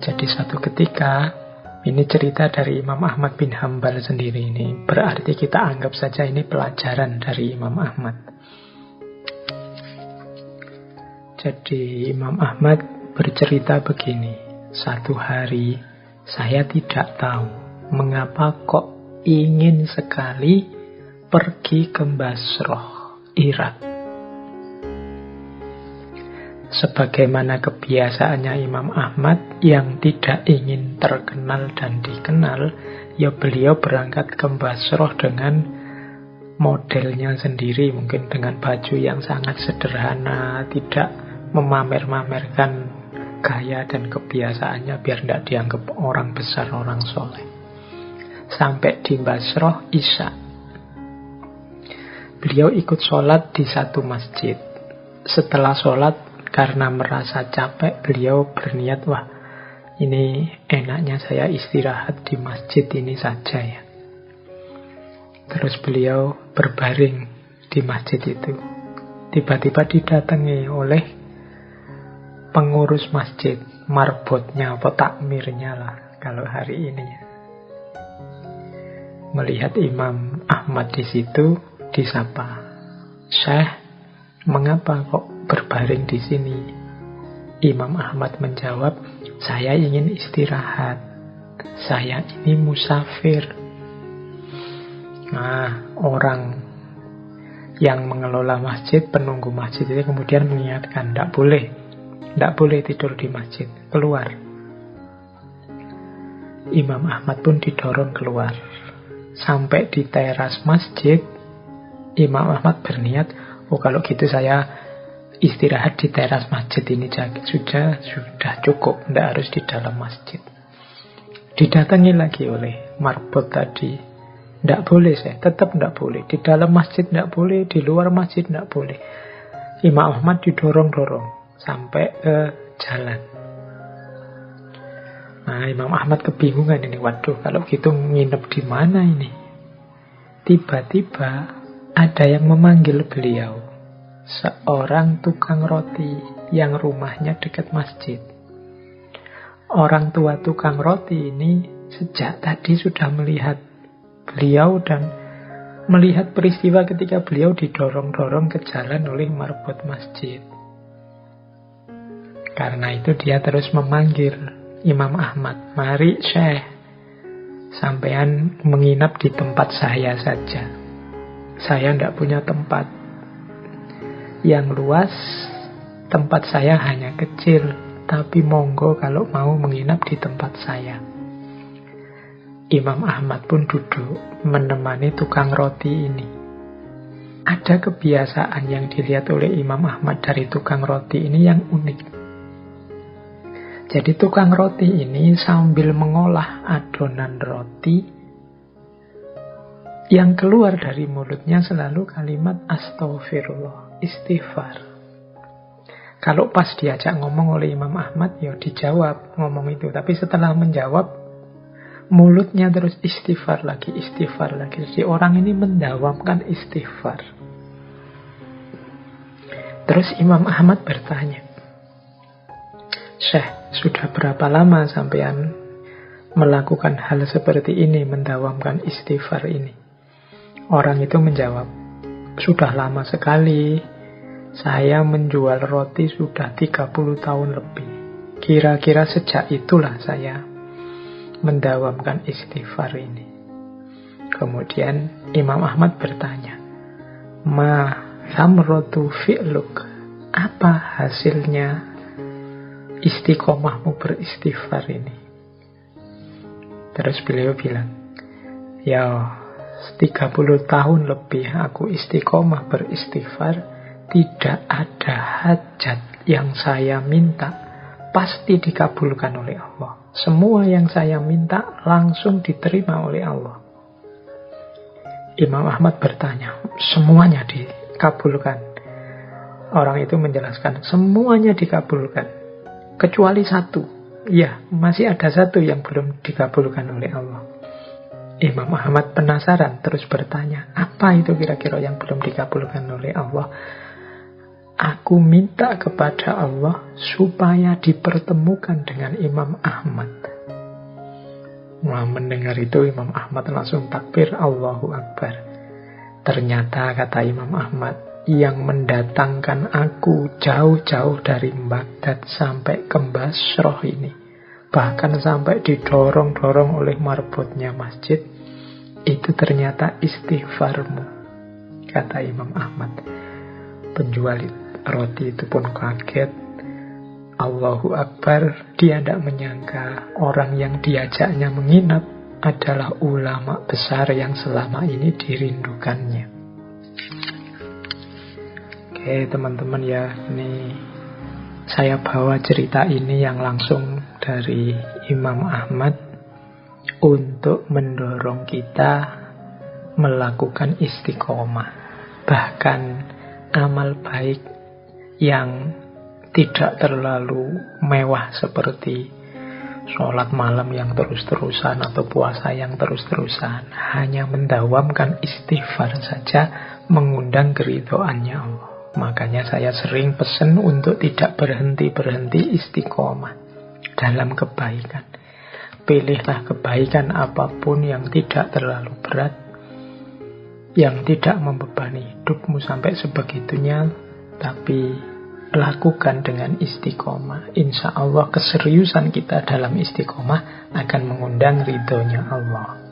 Jadi suatu ketika, ini cerita dari Imam Ahmad bin Hambal sendiri ini. Berarti kita anggap saja ini pelajaran dari Imam Ahmad. Jadi Imam Ahmad bercerita begini. Satu hari saya tidak tahu mengapa kok ingin sekali pergi ke Basrah, Irak. Sebagaimana kebiasaannya Imam Ahmad yang tidak ingin terkenal dan dikenal, ya beliau berangkat ke Basrah dengan modelnya sendiri, mungkin dengan baju yang sangat sederhana, tidak memamer-mamerkan gaya dan kebiasaannya biar tidak dianggap orang besar, orang soleh. Sampai di Basrah Isya, beliau ikut sholat di satu masjid. Setelah sholat, karena merasa capek, beliau berniat, wah ini enaknya saya istirahat di masjid ini saja ya. Terus beliau berbaring di masjid itu. Tiba-tiba didatangi oleh pengurus masjid, marbotnya atau takmirnya lah kalau hari ini ya. Melihat Imam Ahmad di situ, disapa, "Syekh, mengapa kok berbaring di sini?" Imam Ahmad menjawab, "Saya ingin istirahat. Saya ini musafir." Nah, orang yang mengelola masjid, penunggu masjid itu kemudian mengingatkan, tidak boleh tidur di masjid, keluar. Imam Ahmad pun didorong keluar. Sampai di teras masjid, Imam Ahmad berniat, oh kalau gitu saya istirahat di teras masjid ini sudah cukup, tidak harus di dalam masjid. Didatangi lagi oleh marbot tadi, tidak boleh saya, tetap tidak boleh. Di dalam masjid tidak boleh, di luar masjid tidak boleh. Imam Ahmad didorong-dorong sampai ke jalan. Nah, Imam Ahmad kebingungan ini, waduh kalau gitu nginep di mana ini? Tiba-tiba ada yang memanggil beliau. Seorang tukang roti yang rumahnya dekat masjid. Orang tua tukang roti ini sejak tadi sudah melihat beliau dan melihat peristiwa ketika beliau didorong-dorong ke jalan oleh marbot masjid. Karena itu dia terus memanggil Imam Ahmad, "Mari Syekh, sampean menginap di tempat saya saja. Saya tidak punya tempat yang luas, tempat saya hanya kecil, tapi monggo kalau mau menginap di tempat saya." Imam Ahmad pun duduk menemani tukang roti ini. Ada kebiasaan yang dilihat oleh Imam Ahmad dari tukang roti ini yang unik. Jadi tukang roti ini sambil mengolah adonan roti, yang keluar dari mulutnya selalu kalimat astagfirullah, istighfar. Kalau pas diajak ngomong oleh Imam Ahmad, ya dijawab ngomong itu. Tapi setelah menjawab, mulutnya terus istighfar lagi. Jadi orang ini mendawamkan istighfar. Terus Imam Ahmad bertanya, "Syekh, sudah berapa lama sampean melakukan hal seperti ini, mendawamkan istighfar ini?" Orang itu menjawab, "Sudah lama sekali. Saya menjual roti sudah 30 tahun lebih. Kira-kira sejak itulah saya mendawamkan istighfar ini." Kemudian Imam Ahmad bertanya, "Ma samratu fi'luk?" Apa hasilnya istiqomahmu beristighfar ini? Terus beliau bilang, "Ya, 30 tahun lebih aku istiqomah beristighfar, tidak ada hajat yang saya minta pasti dikabulkan oleh Allah. Semua yang saya minta langsung diterima oleh Allah." Imam Ahmad bertanya, "Semuanya dikabulkan?" Orang itu menjelaskan, "Semuanya dikabulkan kecuali satu." Ya, masih ada satu yang belum dikabulkan oleh Allah. Imam Ahmad penasaran, terus bertanya, apa itu kira-kira yang belum dikabulkan oleh Allah? Aku minta kepada Allah supaya dipertemukan dengan Imam Ahmad. Nah, mendengar itu Imam Ahmad langsung takbir, Allahu Akbar. Ternyata kata Imam Ahmad, yang mendatangkan aku jauh-jauh dari Baghdad sampai ke Basrah ini, bahkan sampai didorong-dorong oleh marbotnya masjid, itu ternyata istighfarmu, kata Imam Ahmad. Penjual roti itu pun kaget. Allahu Akbar, dia tidak menyangka orang yang diajaknya menginap adalah ulama besar yang selama ini dirindukannya. Oke teman-teman ya, ini saya bawa cerita ini yang langsung dari Imam Ahmad untuk mendorong kita melakukan istiqomah. Bahkan amal baik yang tidak terlalu mewah seperti sholat malam yang terus-terusan atau puasa yang terus-terusan, hanya mendawamkan istighfar saja mengundang keridhoannya Allah. Makanya saya sering pesan untuk tidak berhenti-berhenti istiqomah dalam kebaikan. Pilihlah kebaikan apapun yang tidak terlalu berat, yang tidak membebani hidupmu sampai sebegitunya, tapi lakukan dengan istiqomah. Insya Allah keseriusan kita dalam istiqomah akan mengundang ridhonya Allah.